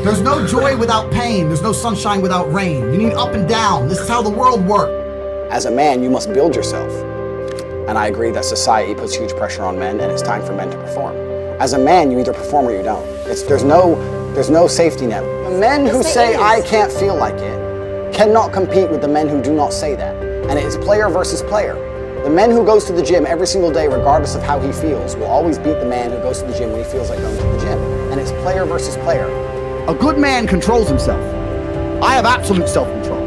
There's no joy without pain. There's no sunshine without rain. You need up and down. This is how the world works. As a man, you must build yourself. And I agree that society puts huge pressure on men, and it's time for men to perform. As a man, you either perform or you don't. There's no safety net. The men who say, I can't feel like it, cannot compete with the men who do not say that. And it's player versus player. The man who goes to the gym every single day, regardless of how he feels, will always beat the man who goes to the gym when he feels like going to the gym. And it's player versus player. A good man controls himself. I have absolute self-control.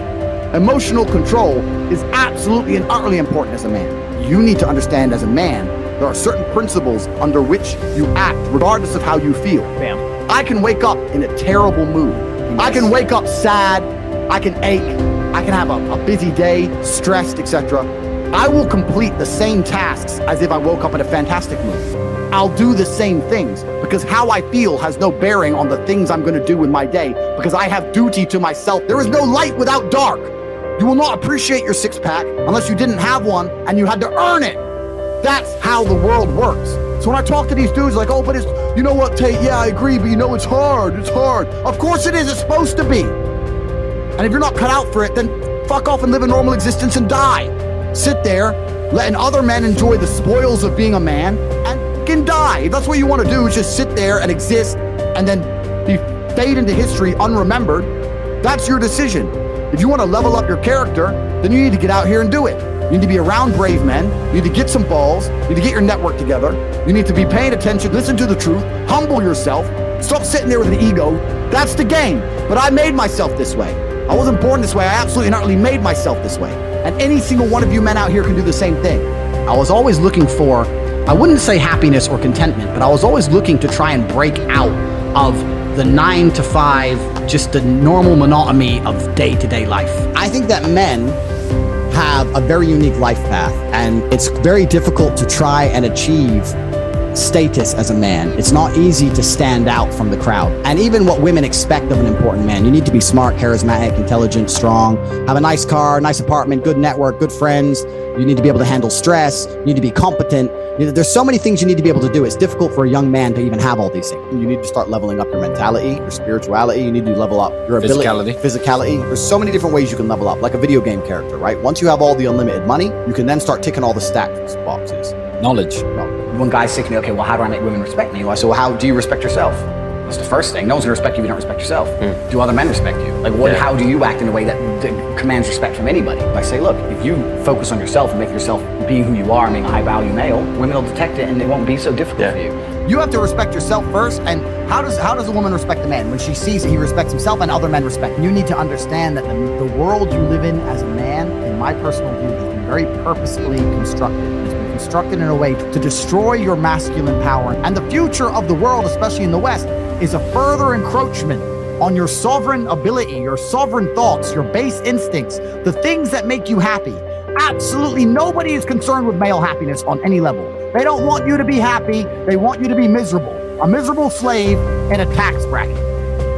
Emotional control is absolutely and utterly important as a man. You need to understand as a man, there are certain principles under which you act, regardless of how you feel. Bam. I can wake up in a terrible mood. Yes. I can wake up sad. I can ache. I can have a busy day, stressed, etc. I will complete the same tasks as if I woke up in a fantastic mood. I'll do the same things because how I feel has no bearing on the things I'm going to do in my day because I have duty to myself. There is no light without dark. You will not appreciate your six-pack unless you didn't have one and you had to earn it. That's how the world works. So when I talk to these dudes like, oh, but it's, you know what, Tate, yeah, I agree, but you know, it's hard. Of course it is, it's supposed to be. And if you're not cut out for it, then fuck off and live a normal existence and die. Sit there, letting other men enjoy the spoils of being a man and fucking die. If that's what you want to do, is just sit there and exist and then fade into history unremembered. That's your decision. If you want to level up your character, then you need to get out here and do it. You need to be around brave men. You need to get some balls. You need to get your network together. You need to be paying attention, listen to the truth, humble yourself, stop sitting there with an ego. That's the game. But I made myself this way. I wasn't born this way. I absolutely and utterly made myself this way. And any single one of you men out here can do the same thing. I was always looking for, I wouldn't say happiness or contentment, but I was always looking to try and break out of the 9 to 5, just the normal monotony of day-to-day life. I think that men have a very unique life path, and it's very difficult to try and achieve status as a man. It's not easy to stand out from the crowd. And even what women expect of an important man, you need to be smart, charismatic, intelligent, strong, have a nice car, nice apartment, good network, good friends. You need to be able to handle stress. You need to be competent. There's so many things you need to be able to do. It's difficult for a young man to even have all these things. You need to start leveling up your mentality, your spirituality. You need to level up your ability, physicality. There's so many different ways you can level up, like a video game character, right? Once you have all the unlimited money, you can then start ticking all the stats boxes. Knowledge. When guys say to me, okay, well, how do I make women respect me? Well, I say, well, how do you respect yourself? That's the first thing. No one's gonna respect you if you don't respect yourself. Do other men respect you? Like, how do you act in a way that commands respect from anybody? I say, look, if you focus on yourself and make yourself being who you are, being a high-value male, women will detect it and it won't be so difficult for you. You have to respect yourself first. And how does a woman respect a man? When she sees that he respects himself and other men respect. You need to understand that the world you live in as a man, in my personal view, has been very purposefully constructed. It's been constructed in a way to destroy your masculine power. And the future of the world, especially in the West, is a further encroachment on your sovereign ability, your sovereign thoughts, your base instincts, the things that make you happy. Absolutely nobody is concerned with male happiness on any level. They don't want you to be happy. They want you to be miserable. A miserable slave in a tax bracket.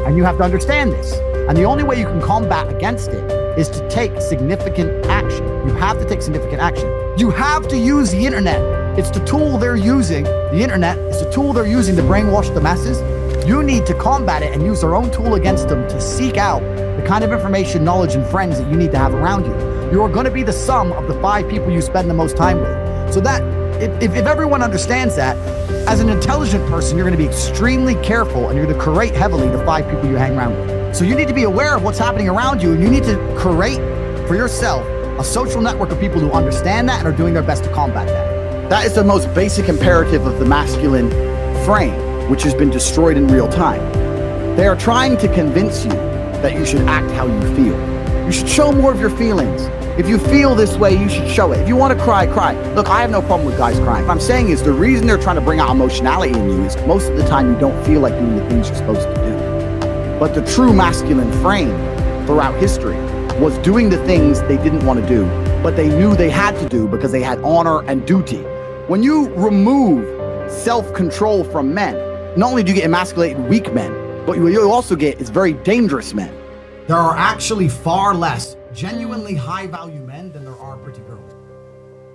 And you have to understand this. And the only way you can combat against it is to take significant action. You have to take significant action. You have to use the internet. It's the tool they're using. The internet is the tool they're using to brainwash the masses. You need to combat it and use their own tool against them to seek out the kind of information, knowledge, and friends that you need to have around you. You are going to be the sum of the 5 people you spend the most time with. So that, if everyone understands that, as an intelligent person, you're going to be extremely careful and you're going to curate heavily the 5 people you hang around with. So you need to be aware of what's happening around you, and you need to curate for yourself a social network of people who understand that and are doing their best to combat that. That is the most basic imperative of the masculine frame, which has been destroyed in real time. They are trying to convince you that you should act how you feel. You should show more of your feelings. If you feel this way, you should show it. If you want to cry, cry. Look, I have no problem with guys crying. What I'm saying is the reason they're trying to bring out emotionality in you is most of the time you don't feel like doing the things you're supposed to do. But the true masculine frame throughout history was doing the things they didn't want to do, but they knew they had to do because they had honor and duty. When you remove self-control from men, not only do you get emasculated weak men, but what you also get is very dangerous men. There are actually far less genuinely high-value men